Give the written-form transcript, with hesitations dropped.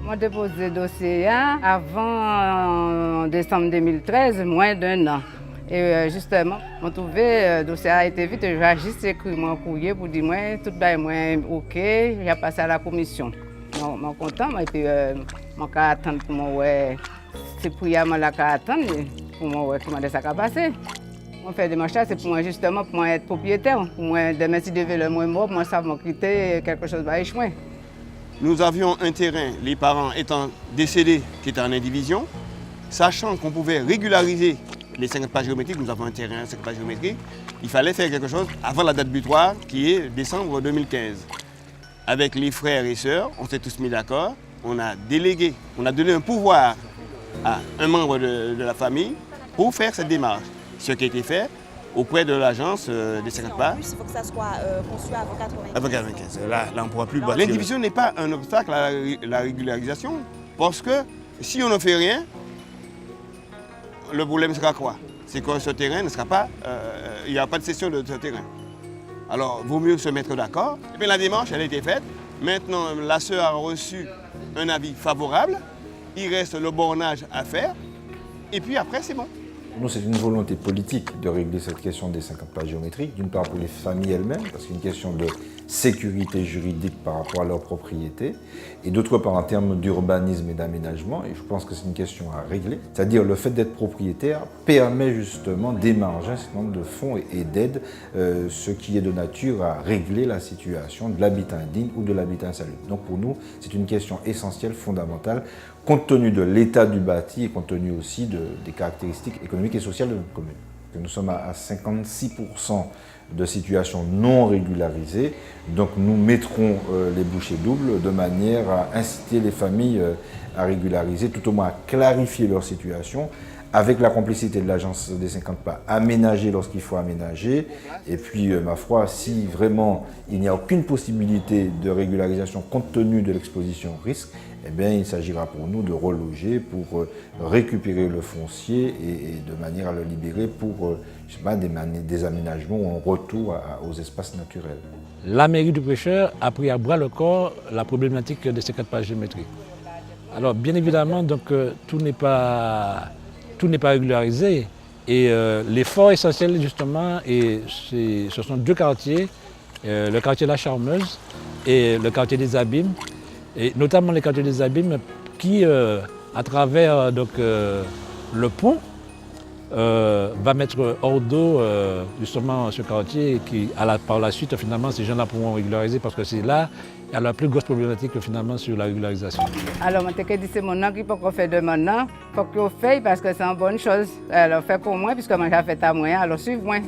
J'ai déposé le dossier avant décembre 2013, moins d'1 an. Et justement, on trouvait le dossier a été vite, j'ai juste écrit mon courrier pour dire moi tout va moins ok, j'ai passé à la commission. Je suis content, et puis je vais attendre pour moi, c'est pour y aller attendre pour moi comment ça va passer. On fait des marches, c'est pour moi justement pour moi être propriétaire, pour moi demain si je devais le moins mort, moi ça m'a quitté quelque chose va échouer. Nous avions un terrain, les parents étant décédés, qui était en indivision, sachant qu'on pouvait régulariser les 50 pas géométriques, nous avons un terrain 50 pas géométriques, il fallait faire quelque chose avant la date butoir qui est décembre 2015. Avec les frères et sœurs, on s'est tous mis d'accord, on a délégué, on a donné un pouvoir à un membre de la famille pour faire cette démarche. Ce qui a été fait auprès de l'agence des 50 pas. En plus, il faut que ça soit conçu avant 95. Avant 95. Là, on ne pourra plus bâtir. L'indivision n'est pas un obstacle à la régularisation, parce que si on ne fait rien, le problème sera quoi? C'est que ce terrain ne sera pas, il n'y aura pas de cession de ce terrain. Alors, il vaut mieux se mettre d'accord. Et puis la démarche, elle a été faite. Maintenant, la sœur a reçu un avis favorable. Il reste le bornage à faire. Et puis après, c'est bon. Nous, c'est une volonté politique de régler cette question des 50 pas géométriques, d'une part pour les familles elles-mêmes, parce qu'il y a une question de sécurité juridique par rapport à leur propriété, et d'autre part en termes d'urbanisme et d'aménagement, et je pense que c'est une question à régler. C'est-à-dire le fait d'être propriétaire permet justement d'émarger un certain nombre de fonds et d'aides, ce qui est de nature à régler la situation de l'habitat indigne ou de l'habitat insalubre. Donc pour nous, c'est une question essentielle, fondamentale, compte tenu de l'état du bâti et compte tenu aussi des caractéristiques économiques et sociales de notre commune. Nous sommes à 56% de situations non régularisées, donc nous mettrons les bouchées doubles de manière à inciter les familles à régulariser, tout au moins à clarifier leur situation, avec la complicité de l'agence des 50 pas, aménager lorsqu'il faut aménager. Et puis, ma foi, si vraiment il n'y a aucune possibilité de régularisation compte tenu de l'exposition au risque, eh bien, il s'agira pour nous de reloger pour récupérer le foncier et de manière à le libérer pour je sais pas, des aménagements ou un retour aux espaces naturels. La mairie du Prêcheur a pris à bras le corps la problématique des 50 pas géométriques. Alors, bien évidemment, donc, tout n'est pas régularisé. Et l'effort essentiel, justement, ce sont deux quartiers, le quartier La Charmeuse et le quartier des Abîmes, et notamment le quartier des Abîmes qui, à travers le pont, va mettre hors d'eau justement ce quartier qui, par la suite, finalement, ces gens-là pourront régulariser parce que c'est là il y a la plus grosse problématique finalement sur la régularisation. Alors, je te dis c'est mon nom qui peut faire de maintenant. Il faut qu'on fasse parce que c'est une bonne chose. Alors, fais pour moi puisque moi j'ai fait à moi. Alors, suivez-moi.